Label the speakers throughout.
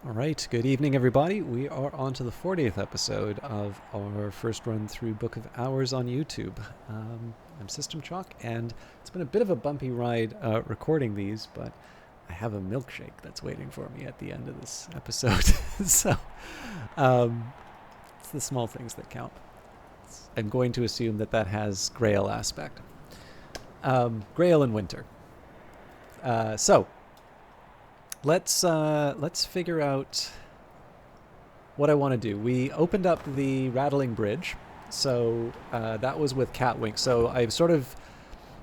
Speaker 1: All right, good evening, everybody. We are on to the 40th episode of our first run through Book of Hours on YouTube. I'm System Chalk, and it's been a bit of a bumpy ride recording these, but I have a milkshake that's waiting for me at the end of this episode. So it's the small things that count. I'm going to assume that that has Grail aspect. Grail and Winter. So let's figure out what I want to do. We opened up the Rattling Bridge, so that was with Catwink. So I've sort of,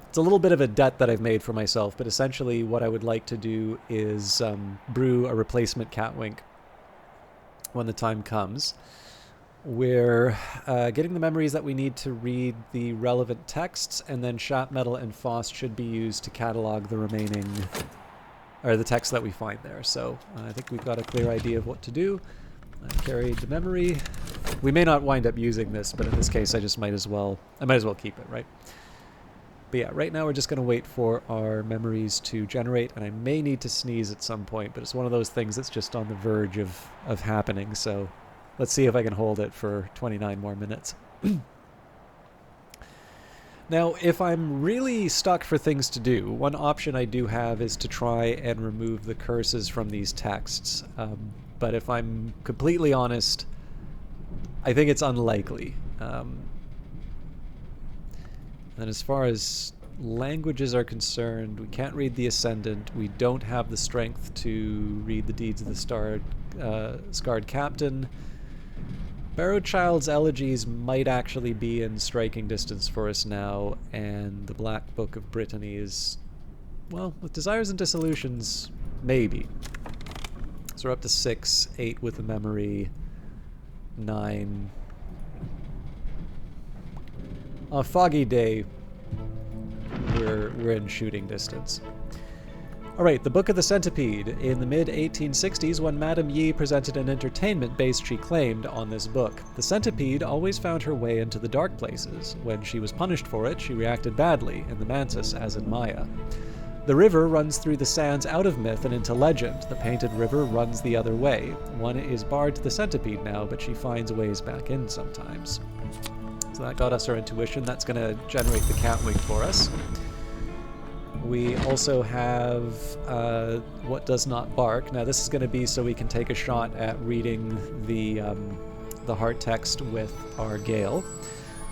Speaker 1: it's a little bit of a debt that I've made for myself, but essentially what I would like to do is brew a replacement Catwink when the time comes. We're getting the memories that we need to read the relevant texts, and then Shatmetal and Faust should be used to catalog the remaining, or the text that we find there. So I think we've got a clear idea of what to do. I carried the memory. We may not wind up using this, but in this case I might as well keep it, right? But yeah, right now we're just going to wait for our memories to generate, and I may need to sneeze at some point, but it's one of those things that's just on the verge of happening, so let's see if I can hold it for 29 more minutes. Now, if I'm really stuck for things to do, one option I do have is to try and remove the curses from these texts. But if I'm completely honest, I think it's unlikely. And as far as languages are concerned, we can't read the Ascendant. We don't have the strength to read the Deeds of the Scarred Captain. Barrowchild's Elegies might actually be in striking distance for us now, and the Black Book of Brittany is, well, with Desires and Dissolutions, maybe. So we're up to 6, 8 with the memory, 9. On a foggy day, we're in shooting distance. Alright, the Book of the Centipede. In the mid-1860s, when Madame Yi presented an entertainment based, she claimed, on this book, the centipede always found her way into the dark places. When she was punished for it, she reacted badly, in the Mantis as in Maya. The river runs through the sands out of myth and into legend. The painted river runs the other way. One is barred to the centipede now, but she finds ways back in sometimes. So that got us our intuition. That's going to generate the Catwink for us. We also have What Does Not Bark. Now this is going to be so we can take a shot at reading the heart text with our Gale.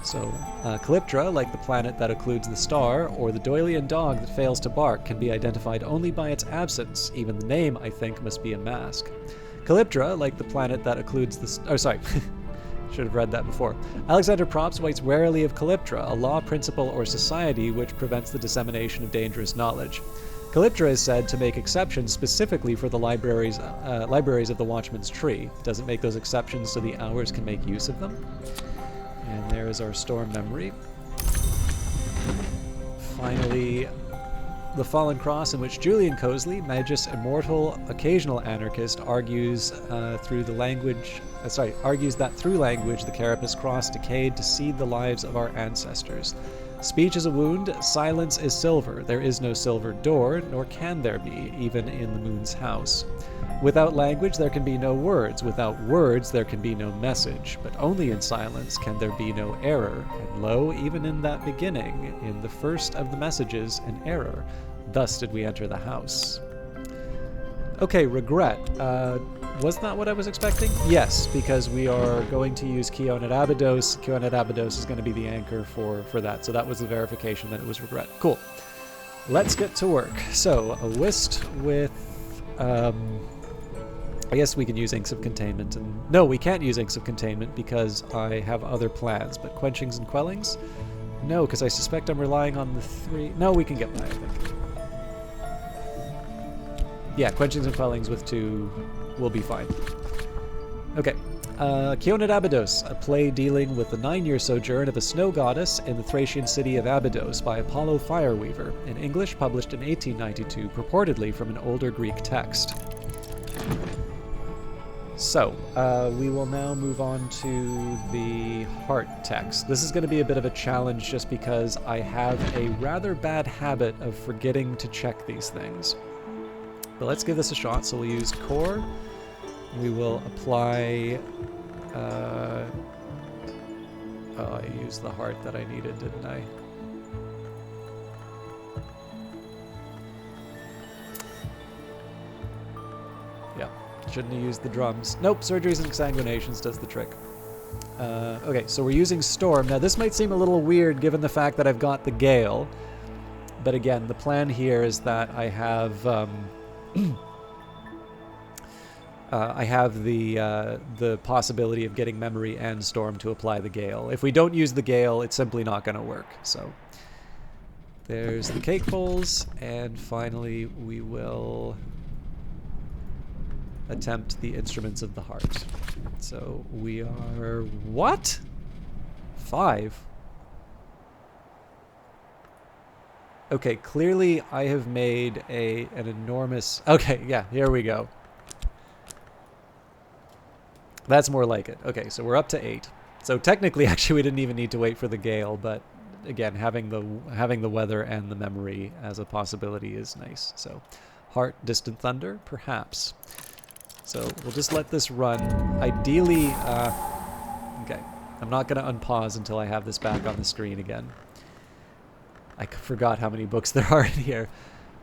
Speaker 1: So Calyptra, like the planet that occludes the star, or the Doylean dog that fails to bark, can be identified only by its absence. Even the name, I think, must be a mask. Calyptra, like the planet that occludes the... Should have read that before. Alexander Props writes warily of Calyptra, a law, principle, or society which prevents the dissemination of dangerous knowledge. Calyptra is said to make exceptions specifically for the libraries of the Watchman's Tree. Does it make those exceptions so the Hours can make use of them? And there is our storm memory. Finally, The Fallen Cross, in which Julian Cosley, Magus Immortal, occasional anarchist, argues that through language the Carapace Cross decayed to seed the lives of our ancestors. Speech is a wound, silence is silver. There is no silver door, nor can there be, even in the moon's house. Without language there can be no words. Without words there can be no message. But only in silence can there be no error. And lo, even in that beginning, in the first of the messages, an error. Thus did we enter the house. Okay, regret. Was that what I was expecting? Yes, because we are going to use Keon at Abydos. Keon at Abydos is going to be the anchor for that. So that was the verification that it was regret. Cool. Let's get to work. So, a whist with... I guess we can use Inks of Containment. No, we can't use Inks of Containment because I have other plans. But Quenchings and Quellings? No, because I suspect I'm relying on the 3... No, we can get by, I think. Yeah, Quenchings and Quellings with 2 will be fine. Okay. Keon at Abydos, a play dealing with the 9-year sojourn of a snow goddess in the Thracian city of Abydos by Apollo Fireweaver, in English published in 1892, purportedly from an older Greek text. So, we will now move on to the heart text. This is going to be a bit of a challenge just because I have a rather bad habit of forgetting to check these things. But let's give this a shot. So we'll use core, We will apply... oh, I used the heart that I needed, didn't I? Yeah, shouldn't have used the drums. Nope, surgeries and exsanguinations does the trick. Okay, so we're using Storm. Now, this might seem a little weird given the fact that I've got the Gale. But again, the plan here is that I have... I have the possibility of getting Memory and Storm to apply the Gale. If we don't use the Gale, it's simply not going to work. So there's the cake bowls, and finally we will attempt the Instruments of the Heart. So we are... what? 5? Okay, clearly I have made an enormous... okay, yeah, here we go. That's more like it. Okay, so we're up to 8. So technically, actually, we didn't even need to wait for the Gale, but again, having the weather and the Memory as a possibility is nice. So, Heart, Distant Thunder, perhaps. So we'll just let this run. Ideally, okay, I'm not going to unpause until I have this back on the screen again. I forgot how many books there are in here.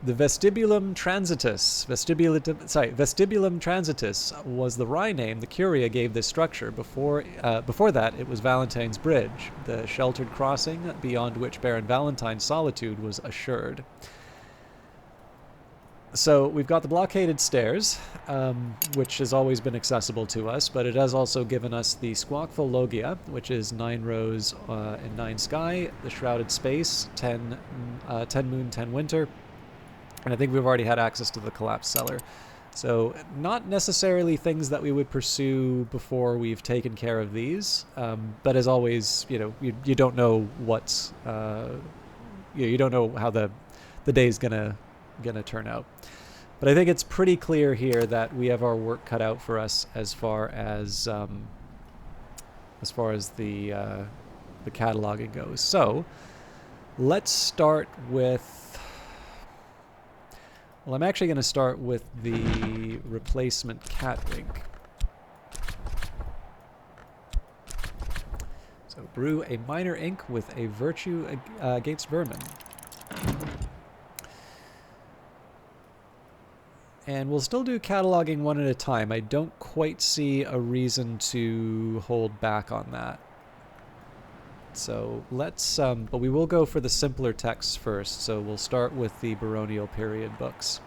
Speaker 1: The Vestibulum Transitus. Vestibulum Transitus was the Rye name the Curia gave this structure. Before that, it was Valentine's Bridge, the sheltered crossing beyond which Baron Valentine's solitude was assured. So we've got the blockaded stairs, which has always been accessible to us, but it has also given us the Squawkful Logia, which is 9 rows and 9 sky, the Shrouded Space, 10 moon, 10 winter, and I think we've already had access to the Collapsed Cellar. So not necessarily things that we would pursue before we've taken care of these, but as always, you know, you don't know what's, you don't know how the day's gonna turn out. But I think it's pretty clear here that we have our work cut out for us as far as the cataloging goes. So let's start with... well, I'm actually going to start with the replacement Catwink. So brew a minor ink with a virtue against vermin. And we'll still do cataloging one at a time. I don't quite see a reason to hold back on that. So let's, but we will go for the simpler texts first. So we'll start with the baronial period books.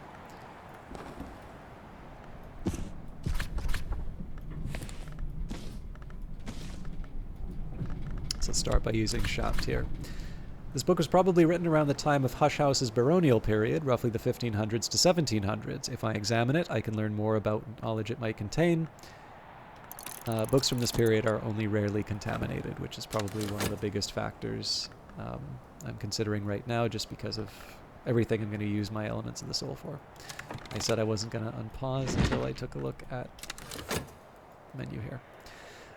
Speaker 1: So let's start by using Schapt here. This book was probably written around the time of Hush House's baronial period, roughly the 1500s to 1700s. If I examine it, I can learn more about knowledge it might contain. Books from this period are only rarely contaminated, which is probably one of the biggest factors I'm considering right now, just because of everything I'm going to use my Elements of the Soul for. I said I wasn't going to unpause until I took a look at the menu here.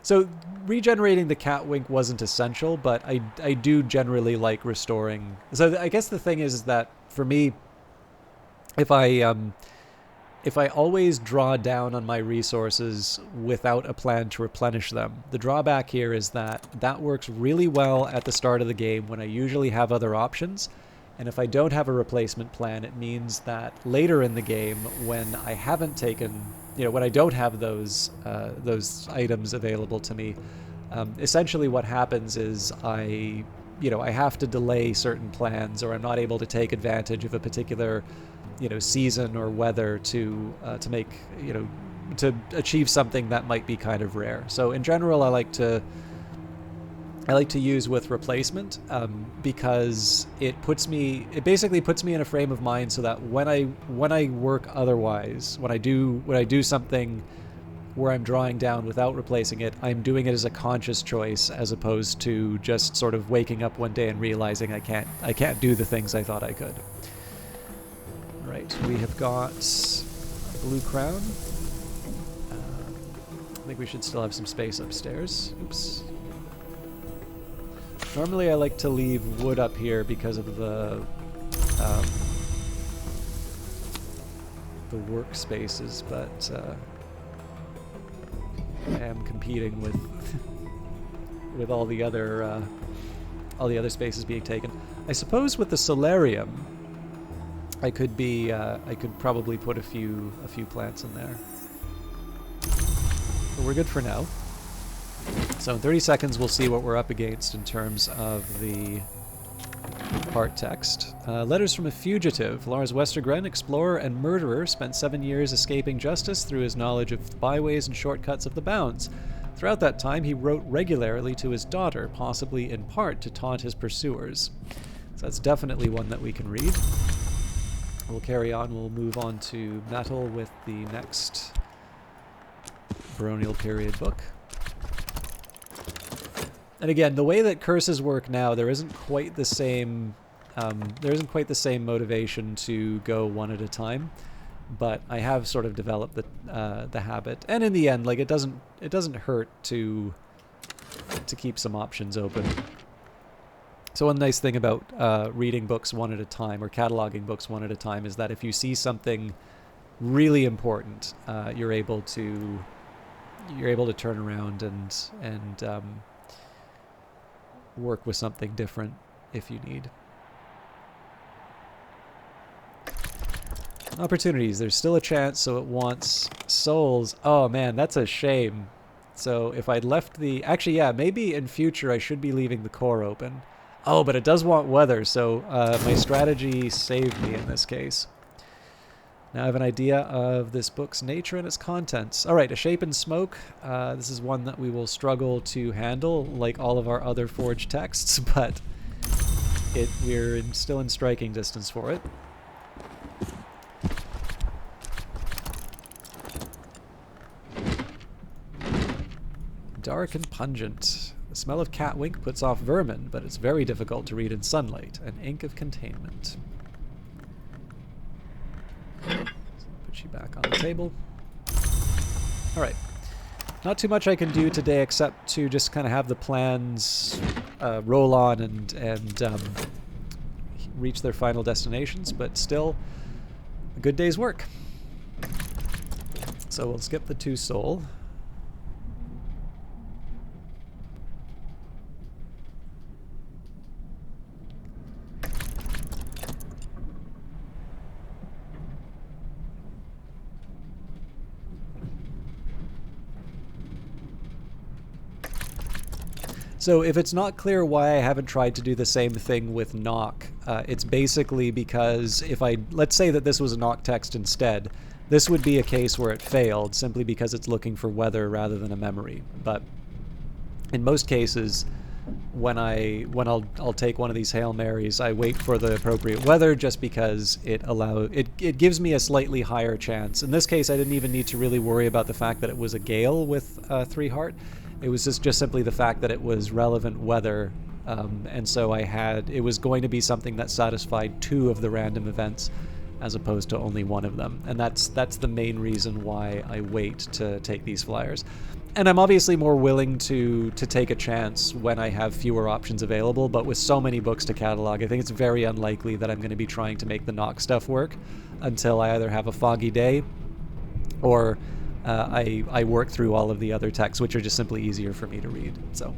Speaker 1: So regenerating the Catwink wasn't essential, but I do generally like restoring. So I guess the thing is that for me, if I always draw down on my resources without a plan to replenish them, the drawback here is that works really well at the start of the game when I usually have other options. And if I don't have a replacement plan, it means that later in the game, when I haven't taken, when I don't have those items available to me, essentially what happens is I have to delay certain plans, or I'm not able to take advantage of a particular, season or weather to make, to achieve something that might be kind of rare. So in general, I like to use with replacement because it basically puts me in a frame of mind so that when I work otherwise, when I do something where I'm drawing down without replacing it, I'm doing it as a conscious choice as opposed to just sort of waking up one day and realizing I can't do the things I thought I could. Right, we have got a blue crown. I think we should still have some space upstairs. Oops. Normally I like to leave wood up here because of the workspaces, but am competing with with all the other spaces being taken. I suppose with the solarium, I could probably put a few plants in there. But we're good for now. So in 30 seconds, we'll see what we're up against in terms of the part text. Letters from a fugitive. Lars Westergren, explorer and murderer, spent 7 years escaping justice through his knowledge of the byways and shortcuts of the bounds. Throughout that time, he wrote regularly to his daughter, possibly in part to taunt his pursuers. So that's definitely one that we can read. We'll carry on. We'll move on to metal with the next baronial period book. And again, the way that curses work now, there isn't quite the same motivation to go one at a time. But I have sort of developed the habit, and in the end, like it doesn't hurt to keep some options open. So one nice thing about reading books one at a time or cataloging books one at a time is that if you see something really important, you're able to turn around and work with something different if you need. Opportunities. There's still a chance, so it wants souls. Oh man, that's a shame. So if I'd left the... Actually, yeah, maybe in future I should be leaving the core open. Oh, but it does want weather, so my strategy saved me in this case. Now I have an idea of this book's nature and its contents. Alright, A Shape in Smoke. This is one that we will struggle to handle, like all of our other forged texts, but we're still in striking distance for it. Dark and pungent. The smell of catwink puts off vermin, but it's very difficult to read in sunlight. An ink of containment. Put you back on the table. Alright. Not too much I can do today except to just kind of have the plans roll on and reach their final destinations, but still a good day's work. So we'll skip the 2 soul. So if it's not clear why I haven't tried to do the same thing with knock, it's basically because let's say that this was a knock text instead, this would be a case where it failed simply because it's looking for weather rather than a memory. But in most cases, when I'll take one of these Hail Marys, I wait for the appropriate weather just because it gives me a slightly higher chance. In this case, I didn't even need to really worry about the fact that it was a gale with 3 heart. It was just simply the fact that it was relevant weather, and so it was going to be something that satisfied 2 of the random events as opposed to only 1 of them. And that's the main reason why I wait to take these flyers. And I'm obviously more willing to take a chance when I have fewer options available, but with so many books to catalog, I think it's very unlikely that I'm going to be trying to make the knock stuff work until I either have a foggy day or I work through all of the other texts, which are just simply easier for me to read. So,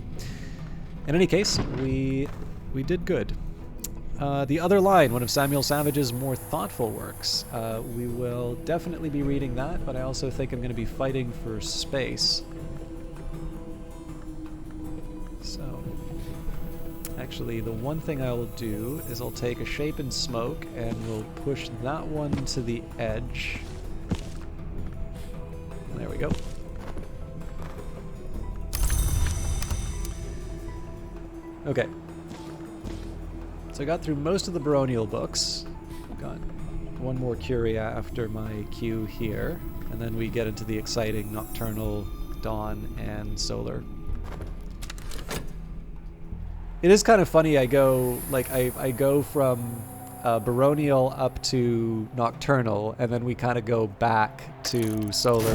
Speaker 1: in any case, we did good. The Other Line, one of Samuel Savage's more thoughtful works. We will definitely be reading that, but I also think I'm going to be fighting for space. So, actually, the one thing I will do is I'll take A Shape in Smoke, and we'll push that one to the edge. There we go. Okay. So I got through most of the baronial books. Got one more curia after my queue here, and then we get into the exciting Nocturnal, Dawn, and Solar. It is kind of funny. I go from baronial up to Nocturnal, and then we kind of go back to Solar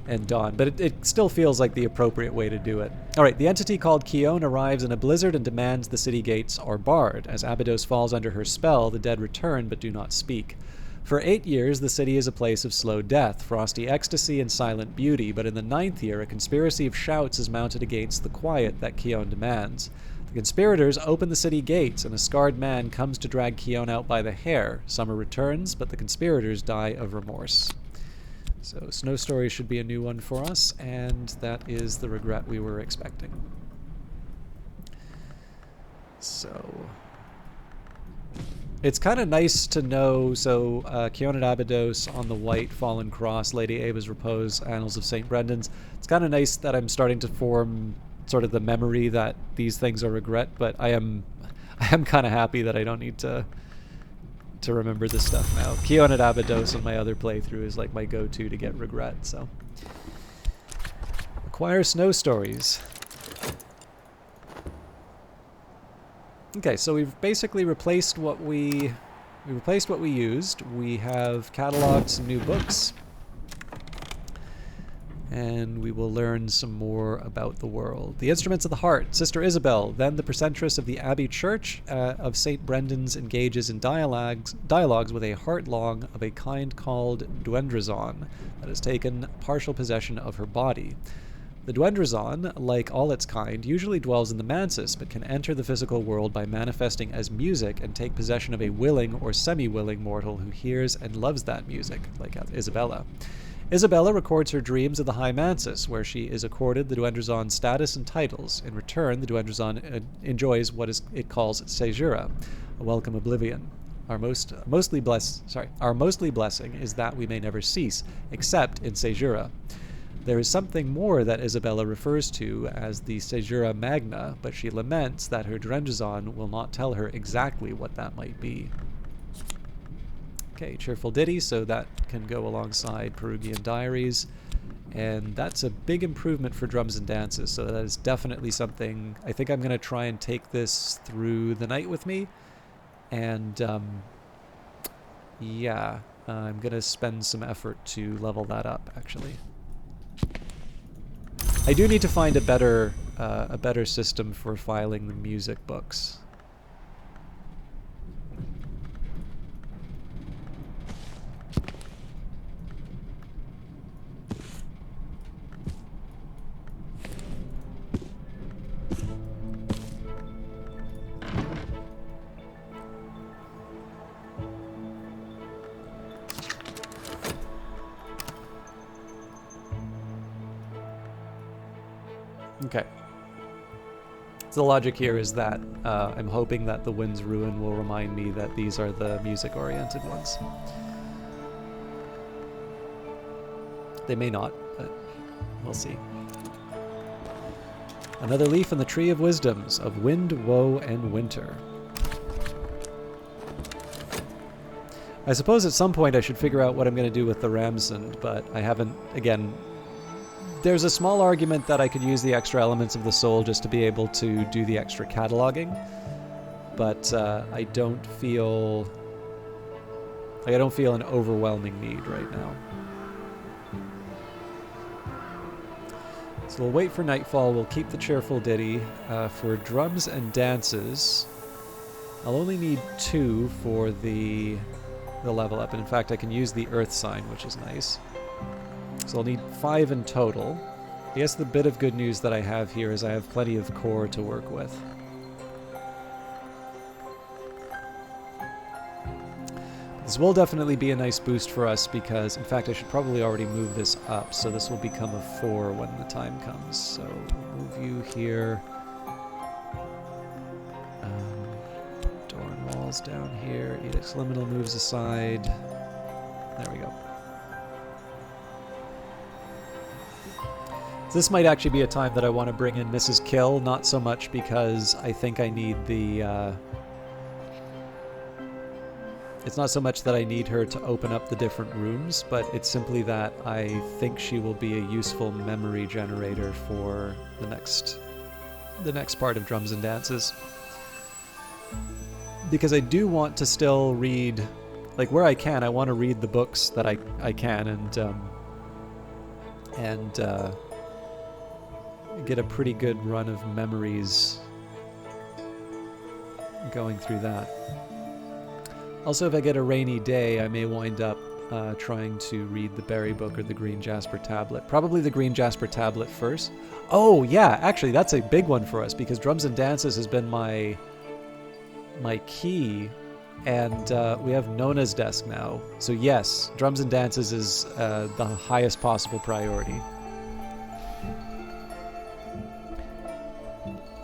Speaker 1: and Dawn, but it still feels like the appropriate way to do it. Alright, the entity called Keone arrives in a blizzard and demands the city gates are barred. As Abydos falls under her spell, the dead return but do not speak. For 8 years, the city is a place of slow death, frosty ecstasy, and silent beauty, but in the 9th year, a conspiracy of shouts is mounted against the quiet that Keon demands. The conspirators open the city gates, and a scarred man comes to drag Keon out by the hair. Summer returns, but the conspirators die of remorse. So Snow Story should be a new one for us, and that is the regret we were expecting. So it's kind of nice to know, so Keonid Abydos on the white fallen cross, Lady Ava's repose, Annals of St. Brendan's. It's kind of nice that I'm starting to form sort of the memory that these things are regret, but I am kind of happy that I don't need to remember this stuff now. Keonid Abydos on my other playthrough is like my go-to to get regret, so. Acquire Snow Stories. Okay, so we've basically replaced what we used. We have cataloged some new books, and we will learn some more about the world. The Instruments of the Heart, Sister Isabel, then the precentress of the Abbey Church of St. Brendan's, engages in dialogues with a heart-long of a kind called Duendrazon that has taken partial possession of her body. The Duendrazon, like all its kind, usually dwells in the Mansis, but can enter the physical world by manifesting as music and take possession of a willing or semi-willing mortal who hears and loves that music, like Isabella. Isabella records her dreams of the High Mansis, where she is accorded the Duendrazon's status and titles. In return, the Duendrazon enjoys what it calls Caesura, a welcome oblivion. Our mostly blessing is that we may never cease, except in Caesura. There is something more that Isabella refers to as the Caesura Magna, but she laments that her Duendrazon will not tell her exactly what that might be. Okay, Cheerful Ditty, so that can go alongside Perugian Diaries, and that's a big improvement for Drums and Dances, so that is definitely something. I think I'm going to try and take this through the night with me, and yeah, I'm going to spend some effort to level that up, actually. I do need to find a better system for filing the music books. Okay. So the logic here is that I'm hoping that the Wind's Ruin will remind me that these are the music-oriented ones. They may not, but we'll see. Another leaf in the Tree of Wisdoms of Wind, Woe, and Winter. I suppose at some point I should figure out what I'm going to do with the Ramsund, but I haven't, again. There's a small argument that I could use the extra elements of the soul just to be able to do the extra cataloging, but I don't feel an overwhelming need right now. So we'll wait for nightfall. We'll keep the Cheerful Ditty. For Drums and Dances, I'll only need 2 for the level up, and in fact I can use the Earth Sign, which is nice. So I'll need 5 in total. I guess the bit of good news that I have here is I have plenty of core to work with. This will definitely be a nice boost for us because, in fact, I should probably already move this up, so this will become a 4 when the time comes. So we'll move you here. Dorn Wall's down here. Edict's Liminal moves aside. There we go. This might actually be a time that I want to bring in Mrs. Kill, not so much because I think I need the... It's not so much that I need her to open up the different rooms, but it's simply that I think she will be a useful memory generator for the next part of Drums and Dances. Because I do want to still read, like where I can, I want to read the books that I can and get a pretty good run of memories going through that. Also, if I get a rainy day, I may wind up trying to read the Berry Book or the Green Jasper Tablet. Probably the Green Jasper Tablet first. Oh, yeah, actually, that's a big one for us because Drums and Dances has been my key, and we have Nona's desk now. So yes, Drums and Dances is the highest possible priority.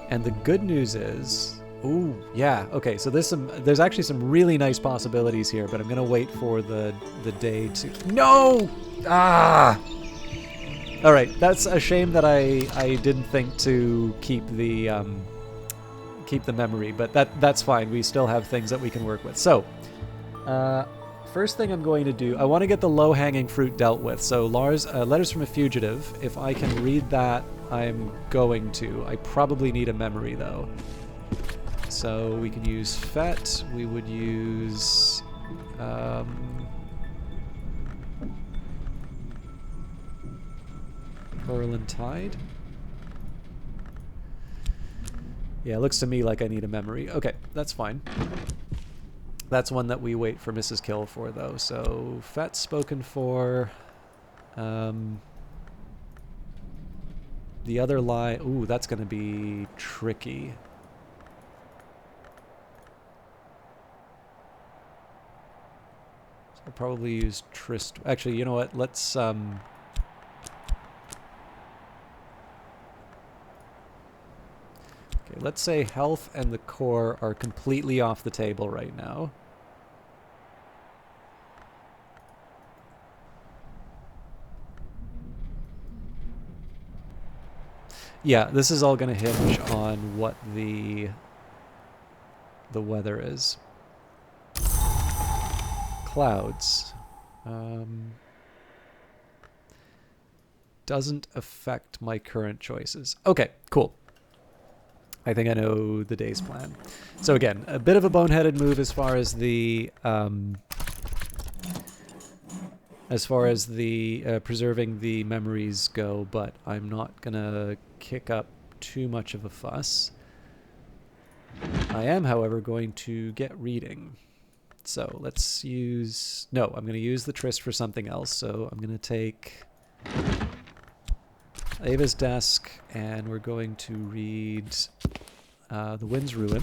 Speaker 1: And the good news is, ooh, yeah, okay, so there's actually some really nice possibilities here, but I'm gonna wait for the day to... No! Ah! Alright, that's a shame that I didn't think to keep the memory, but that's fine. We still have things that we can work with. So, first thing I'm going to do, I want to get the low-hanging fruit dealt with. So Lars, Letters from a Fugitive, if I can read that, I'm going to. I probably need a memory, though. So we can use FET. We would use... Pearl and Tide. Yeah, it looks to me like I need a memory. Okay, that's fine. That's one that we wait for Mrs. Kill for, though. So, FET spoken for. The other lie... Ooh, that's going to be tricky. So I'll probably use Trist... Actually, you know what? Let's... Okay, let's say health and the core are completely off the table right now. Yeah, this is all going to hinge on what the weather is. Clouds. Doesn't affect my current choices. Okay, cool. I think I know the day's plan. So again, a bit of a boneheaded move as far as the preserving the memories go, but I'm not gonna kick up too much of a fuss. I am, however, going to get reading. So let's use... No, I'm going to use the Trist for something else. So I'm going to take Ava's desk, and we're going to read The Wind's Ruin.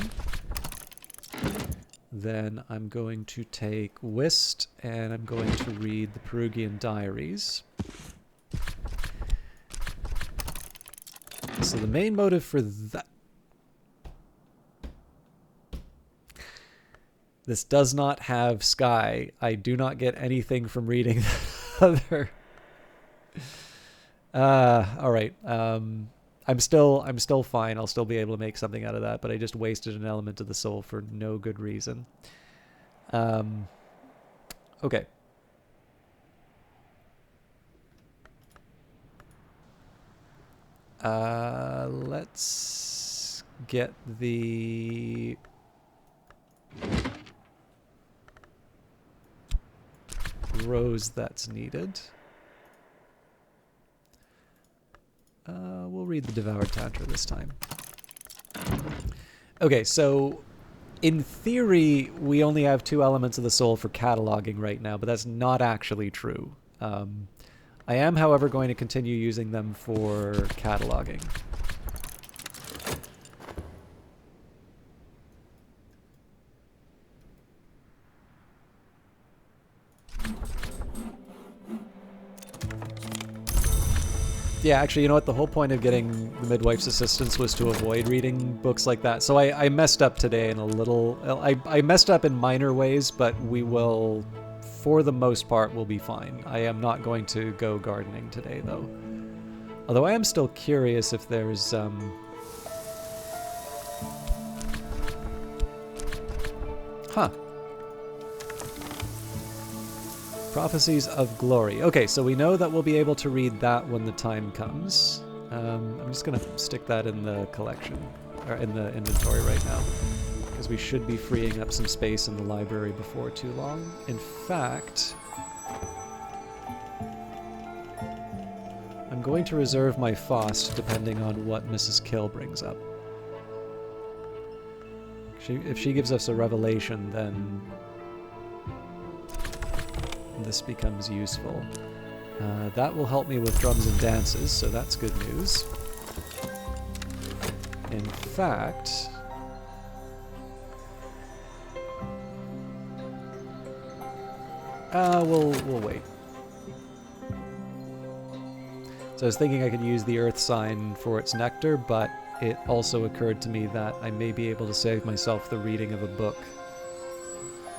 Speaker 1: Then I'm going to take Whist, and I'm going to read the Perugian Diaries. So the main motive for that... This does not have Sky. I do not get anything from reading the other. All right. I'm still fine. I'll still be able to make something out of that, but I just wasted an element of the soul for no good reason. Okay. Let's get the rose that's needed. We'll read the Devoured Tantra this time. Okay, so in theory, we only have 2 elements of the soul for cataloging right now, but that's not actually true. I am, however, going to continue using them for cataloging. Yeah, actually, you know what? The whole point of getting the midwife's assistance was to avoid reading books like that. So I messed up today in a little... I messed up in minor ways, but we will, for the most part, we'll be fine. I am not going to go gardening today, though. Although I am still curious if there's... Huh. Prophecies of Glory. Okay, so we know that we'll be able to read that when the time comes. I'm just going to stick that in the collection, or in the inventory right now, because we should be freeing up some space in the library before too long. In fact, I'm going to reserve my Faust depending on what Mrs. Kill brings up. If she gives us a revelation, then this becomes useful. That will help me with drums and dances, so that's good news. In fact... we'll wait. So I was thinking I could use the earth sign for its nectar, but it also occurred to me that I may be able to save myself the reading of a book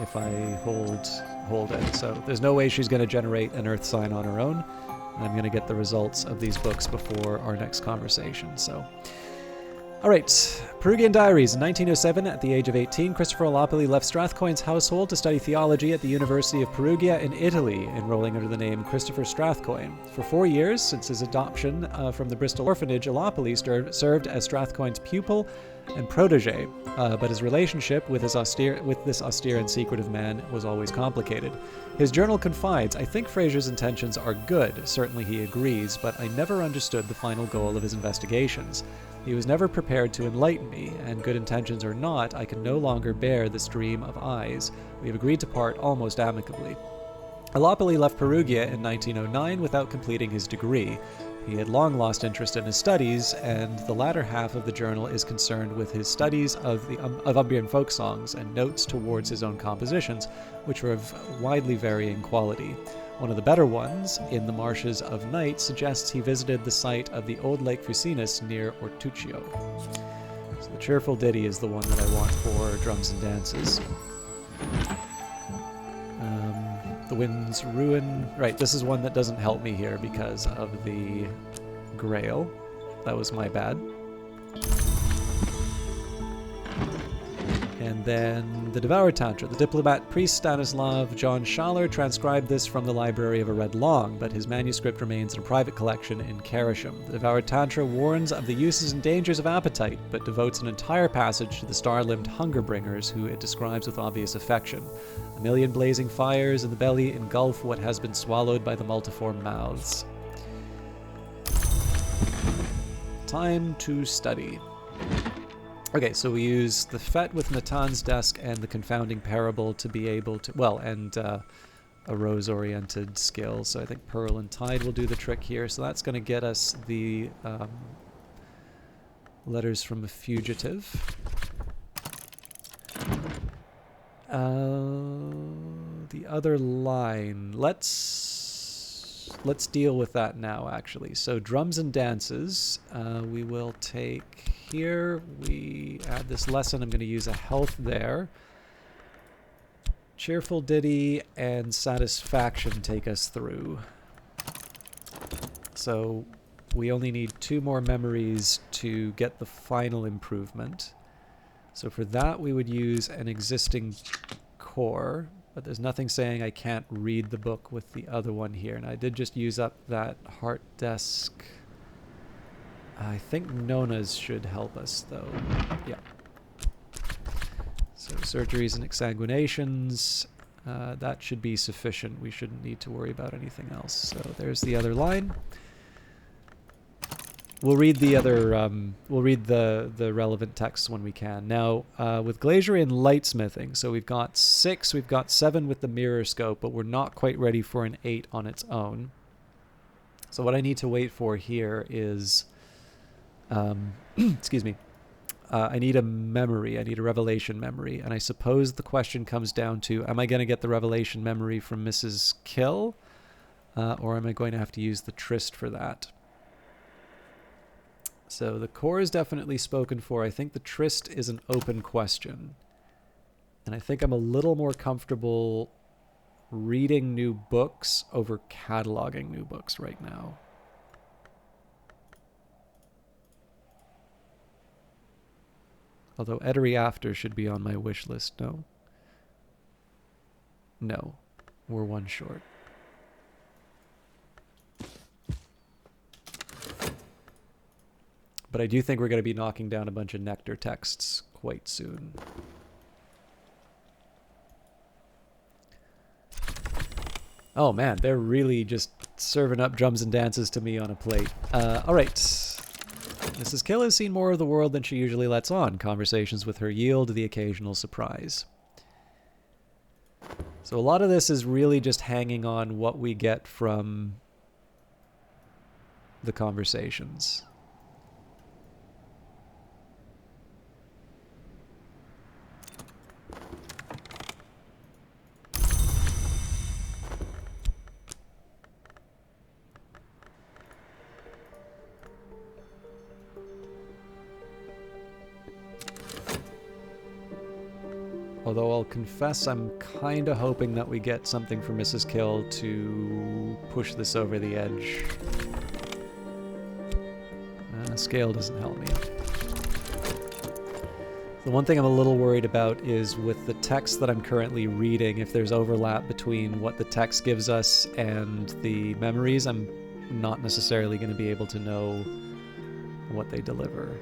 Speaker 1: if I hold it. So there's no way she's going to generate an earth sign on her own. I'm going to get the results of these books before our next conversation. So, all right, Perugian Diaries. In 1907, at the age of 18, Christopher Lopoli left Strathcoyne's household to study theology at the University of Perugia in Italy, enrolling under the name Christopher Strathcoyne. For 4 years, since his adoption from the Bristol orphanage, Lopoli served as Strathcoyne's pupil and protege, but his relationship with this austere and secretive man was always complicated. His journal confides, "I think Fraser's intentions are good, certainly he agrees, but I never understood the final goal of his investigations. He was never prepared to enlighten me, and good intentions or not, I can no longer bear the stream of eyes. We have agreed to part almost amicably." Lopoli left Perugia in 1909 without completing his degree. He had long lost interest in his studies, and the latter half of the journal is concerned with his studies of Umbrian folk songs and notes towards his own compositions, which were of widely varying quality. One of the better ones, In the Marshes of Night, suggests he visited the site of the old Lake Fucinus near Ortuccio. So the cheerful ditty is the one that I want for drums and dances. The Wind's Ruin. Right, this is one that doesn't help me here because of the Grail. That was my bad. And then the Devoured Tantra. The diplomat priest Stanislav John Schaller transcribed this from the library of a Red Long, but his manuscript remains in a private collection in Carisham. The Devoured Tantra warns of the uses and dangers of appetite, but devotes an entire passage to the star-limbed hunger-bringers, who it describes with obvious affection. A million blazing fires in the belly engulf what has been swallowed by the multiform mouths. Time to study. Okay, so we use the Fet with Natan's Desk and the Confounding Parable to be able to, well, and a rose-oriented skill. So I think Pearl and Tide will do the trick here. So that's going to get us the letters from a fugitive. The other line, let's deal with that now, actually. So drums and dances, we will take here. We add this lesson. I'm going to use a health there. Cheerful ditty and satisfaction take us through. So we only need 2 more memories to get the final improvement. So for that, we would use an existing core, but there's nothing saying I can't read the book with the other one here. And I did just use up that heart desk. I think Nona's should help us, though. Yeah. So surgeries and exsanguinations, that should be sufficient. We shouldn't need to worry about anything else. So there's the other line. We'll read the other. We'll read the relevant texts when we can. Now, with Glazerian lightsmithing, so we've got 6, we've got 7 with the mirror scope, but we're not quite ready for an 8 on its own. So what I need to wait for here is, excuse me. I need a memory. I need a revelation memory, and I suppose the question comes down to: am I going to get the revelation memory from Mrs. Kill, or am I going to have to use the tryst for that? So the core is definitely spoken for. I think the tryst is an open question. And I think I'm a little more comfortable reading new books over cataloging new books right now. Although Etery After should be on my wish list, no? No. We're 1 short. But I do think we're going to be knocking down a bunch of Nectar texts quite soon. Oh man, they're really just serving up drums and dances to me on a plate. Alright. Mrs. Kill has seen more of the world than she usually lets on. Conversations with her yield the occasional surprise. So a lot of this is really just hanging on what we get from the conversations. Although I'll confess I'm kind of hoping that we get something from Mrs. Kill to push this over the edge. Scale doesn't help me. The one thing I'm a little worried about is with the text that I'm currently reading, if there's overlap between what the text gives us and the memories, I'm not necessarily going to be able to know what they deliver.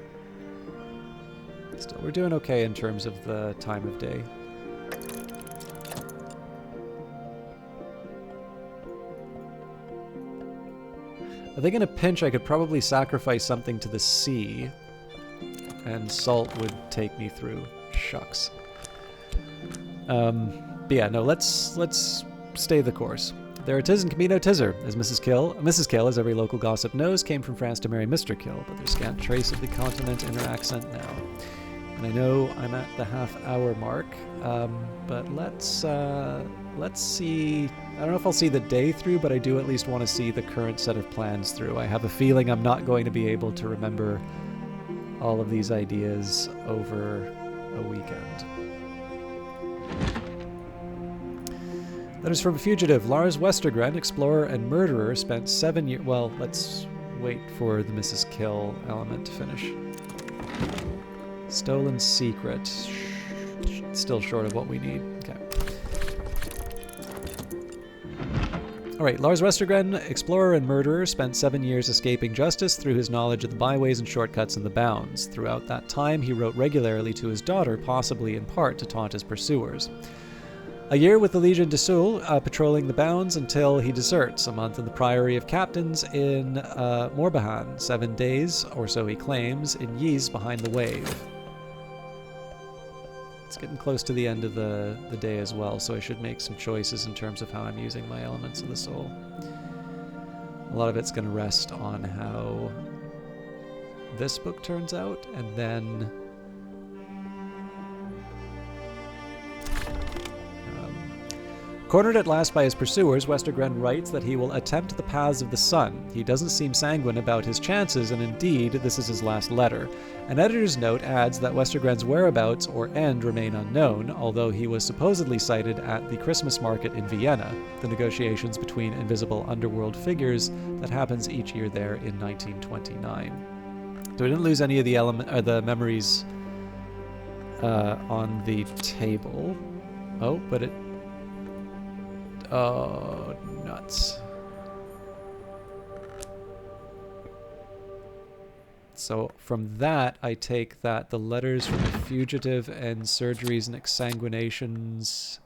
Speaker 1: Still, we're doing okay in terms of the time of day. I think in a pinch I could probably sacrifice something to the sea, and salt would take me through. Shucks. But yeah, no, let's stay the course. There it is in Camino Tizzer, as Mrs. Kill, as every local gossip knows, came from France to marry Mr. Kill, but there's scant trace of the continent in her accent now. And I know I'm at the half-hour mark, but let's see. I don't know if I'll see the day through, but I do at least want to see the current set of plans through. I have a feeling I'm not going to be able to remember all of these ideas over a weekend. Letters from a Fugitive. Lars Westergren, explorer and murderer, spent 7 years... Well, let's wait for the Mrs. Kill element to finish. Stolen secret. Still short of what we need. Okay. Alright, Lars Westergren, explorer and murderer, spent 7 years escaping justice through his knowledge of the byways and shortcuts in the bounds. Throughout that time, he wrote regularly to his daughter, possibly in part to taunt his pursuers. A year with the Legion de Sul, patrolling the bounds until he deserts. A month in the Priory of Captains in Morbihan. 7 days, or so he claims, in Ys behind the wave. It's getting close to the end of the day as well, so I should make some choices in terms of how I'm using my elements of the soul. A lot of it's going to rest on how this book turns out, and then cornered at last by his pursuers, Westergren writes that he will attempt the paths of the sun. He doesn't seem sanguine about his chances, and indeed, this is his last letter. An editor's note adds that Westergren's whereabouts or end remain unknown, although he was supposedly sighted at the Christmas market in Vienna, the negotiations between invisible underworld figures that happens each year there in 1929. So we didn't lose any of the memories on the table. Oh, but it... Oh, nuts. So from that, I take that the letters from the Fugitive and surgeries and exsanguinations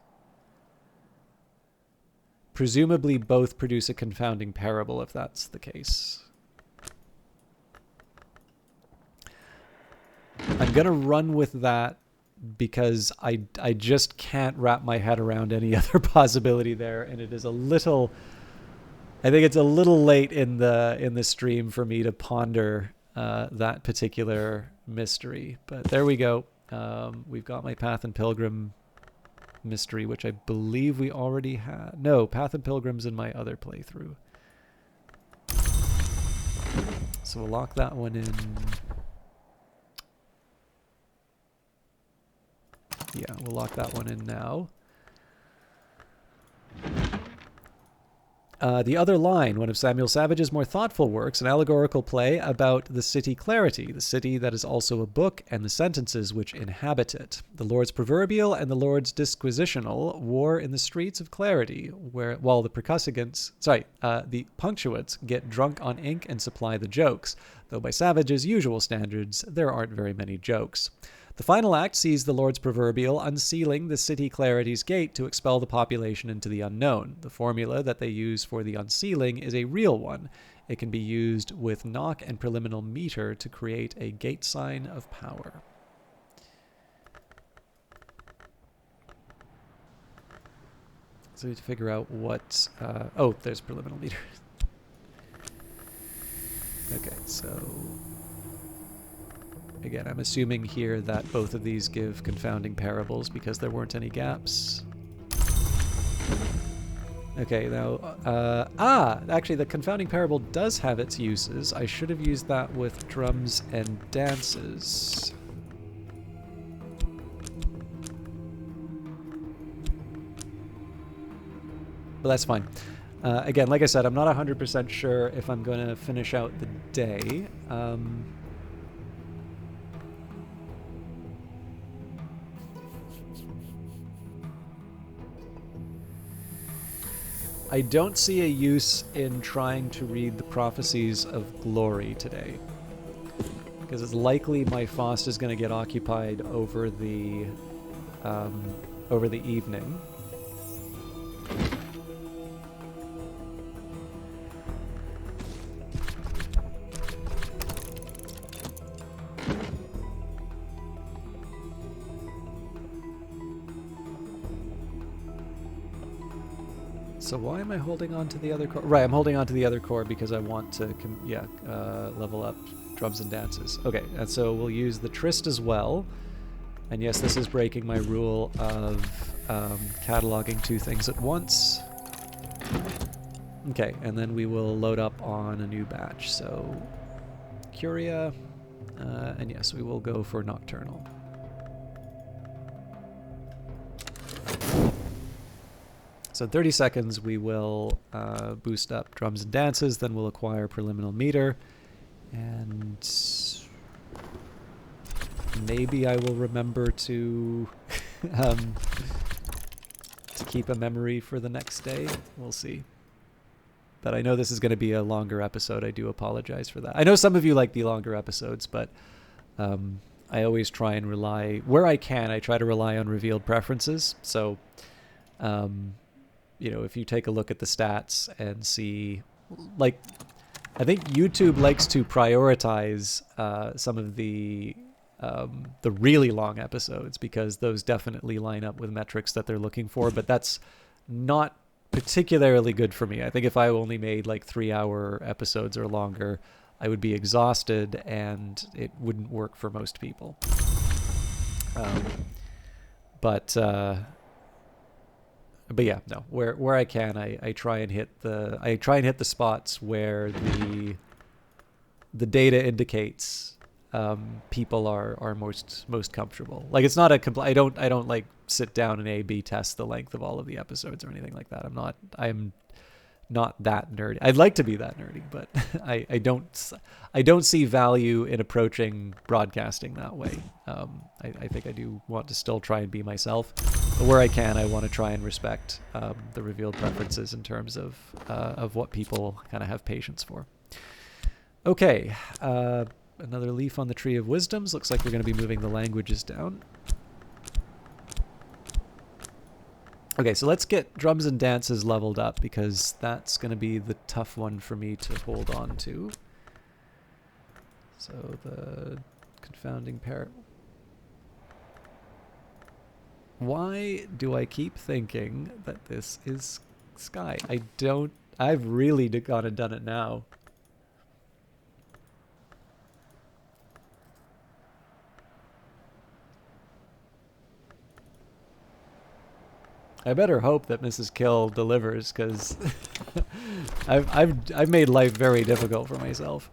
Speaker 1: presumably both produce a confounding parable, if that's the case. I'm going to run with that because I just can't wrap my head around any other possibility there, and it is a little... I think it's a little late in the stream for me to ponder that particular mystery. But there we go. We've got my Path and Pilgrim mystery, which I believe we already had. No, Path and Pilgrim's in my other playthrough. So we'll lock that one in. Yeah, we'll lock that one in now. The Other Line, one of Samuel Savage's more thoughtful works, an allegorical play about the city Clarity, the city that is also a book, and the sentences which inhabit it. The Lord's Proverbial and the Lord's Disquisitional war in the streets of Clarity, while the the punctuants get drunk on ink and supply the jokes, though by Savage's usual standards, there aren't very many jokes. The final act sees the Lord's Proverbial unsealing the city Clarity's gate to expel the population into the unknown. The formula that they use for the unsealing is a real one. It can be used with knock and preliminal meter to create a gate sign of power. So we need to figure out what... oh, there's preliminal meter. Okay, so... Again, I'm assuming here that both of these give confounding parables because there weren't any gaps. Okay, now... actually, the confounding parable does have its uses. I should have used that with drums and dances. But that's fine. Again, like I said, I'm not 100% sure if I'm going to finish out the day. I don't see a use in trying to read the Prophecies of Glory today, because it's likely my Faust is going to get occupied over the evening. So why am I holding on to the other core? Right, I'm holding on to the other core because I want to, level up drums and dances. Okay, and so we'll use the Tryst as well. And yes, this is breaking my rule of cataloging two things at once. Okay, and then we will load up on a new batch. So, Curia, and yes, we will go for Nocturnal. So in 30 seconds, we will boost up drums and dances, then we'll acquire preliminal meter, and maybe I will remember to keep a memory for the next day. We'll see. But I know this is going to be a longer episode. I do apologize for that. I know some of you like the longer episodes, but I always try and rely, where I can, I try to rely on revealed preferences. So... you know, if you take a look at the stats and see, like, I think YouTube likes to prioritize some of the really long episodes because those definitely line up with metrics that they're looking for, but that's not particularly good for me. I think if I only made like 3-hour episodes or longer, I would be exhausted and it wouldn't work for most people. But yeah, no. Where I can, I try and hit the spots where the data indicates people are most comfortable. Like it's not I don't like sit down and A/B test the length of all of the episodes or anything like that. I'm not that nerdy. I'd like to be that nerdy, but I don't see value in approaching broadcasting that way. I think I do want to still try and be myself, but where I can, I want to try and respect the revealed preferences in terms of what people kind of have patience for. Okay, another leaf on the Tree of Wisdoms. Looks like we're going to be moving the languages down. Okay, so let's get drums and dances leveled up because that's going to be the tough one for me to hold on to. So the confounding pair. Why do I keep thinking that this is Sky? I've really gone and done it now. I better hope that Mrs. Kill delivers, because I've made life very difficult for myself.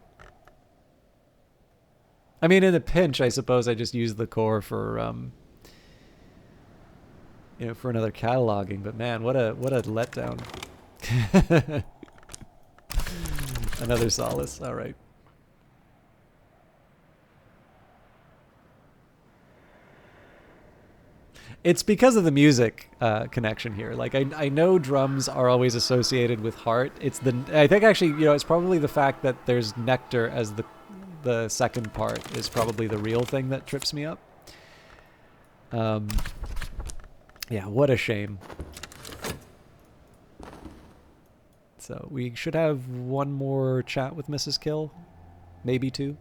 Speaker 1: I mean, in a pinch, I suppose I just use the core for for another cataloging. But man, what a letdown. Another solace. All right. It's because of the music connection here. Like I know drums are always associated with heart. I think actually it's probably the fact that there's nectar as the second part is probably the real thing that trips me up. Yeah, what a shame. So we should have one more chat with Mrs. Kill, maybe two.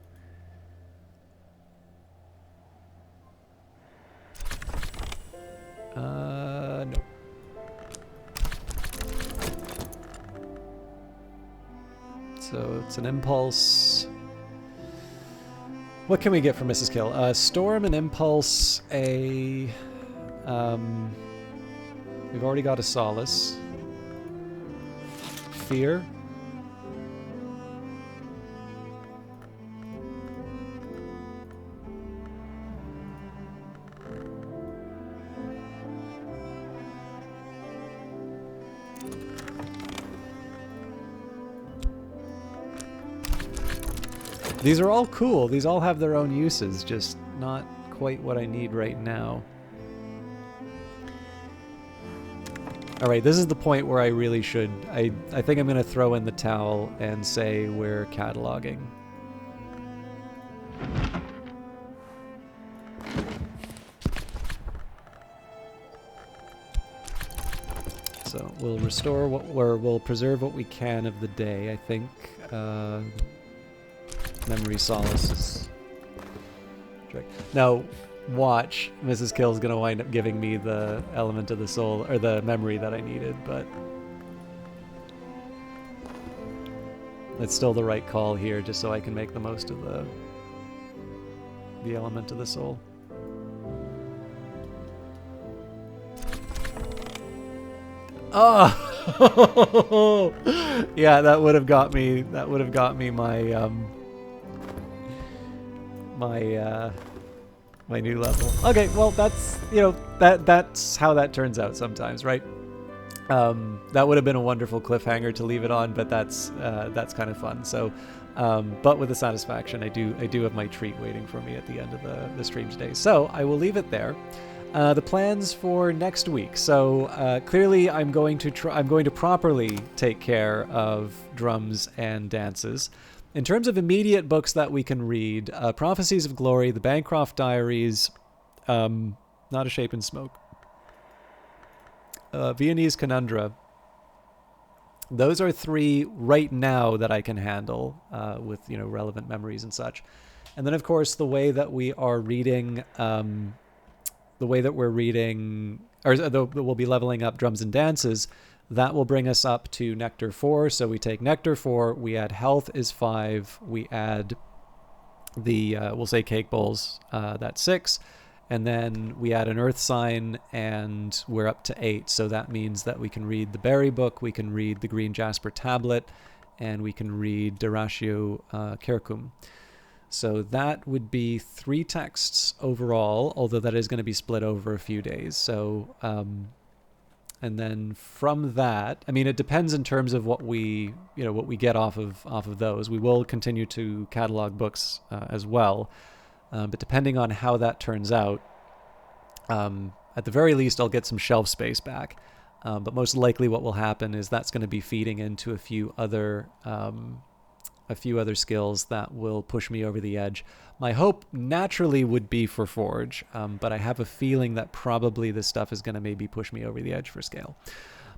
Speaker 1: No. So it's an impulse. What can we get from Mrs. Kill? Storm, an impulse, a... we've already got a solace. Fear. These are all cool. These all have their own uses, just not quite what I need right now. Alright, this is the point where I really should... I think I'm going to throw in the towel and say we're cataloging. So we'll restore what... or we'll preserve what we can of the day, I think. Memory solace is... Now, watch. Mrs. Kill's gonna wind up giving me the element of the soul, or the memory that I needed, but... it's still the right call here, just so I can make the most of the element of the soul. Oh! Yeah, that would have got me, my, my new level. Okay, well, that's, you know, that's how that turns out sometimes, right? That would have been a wonderful cliffhanger to leave it on, but that's kind of fun. So, but with the satisfaction, I do have my treat waiting for me at the end of the stream today. So I will leave it there. The plans for next week. So clearly, I'm going to properly take care of drums and dances. In terms of immediate books that we can read, Prophecies of Glory, The Bancroft Diaries, Not a Shape in Smoke, Viennese Conundra. Those are three right now that I can handle with, you know, relevant memories and such. And then, of course, the way that we are reading, we'll be leveling up drums and dances. That will bring us up to Nectar 4. So we take Nectar 4, we add Health is 5, we add the, we'll say Cake Bowls, that's 6. And then we add an Earth Sign, and we're up to 8. So that means that we can read the Berry Book, we can read the Green Jasper Tablet, and we can read Deratio Kerkum. So that would be 3 texts overall, although that is going to be split over a few days. So, and then from that, I mean, it depends in terms of what we get off of those. We will continue to catalog books as well, but depending on how that turns out, at the very least, I'll get some shelf space back. But most likely, what will happen is that's going to be feeding into a few other skills that will push me over the edge. My hope naturally would be for Forge, but I have a feeling that probably this stuff is going to maybe push me over the edge for scale.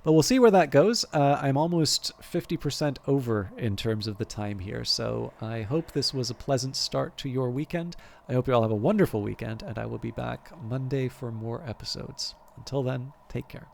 Speaker 1: But we'll see where that goes. I'm almost 50% over in terms of the time here, so I hope this was a pleasant start to your weekend. I hope you all have a wonderful weekend, and I will be back Monday for more episodes. Until then, take care.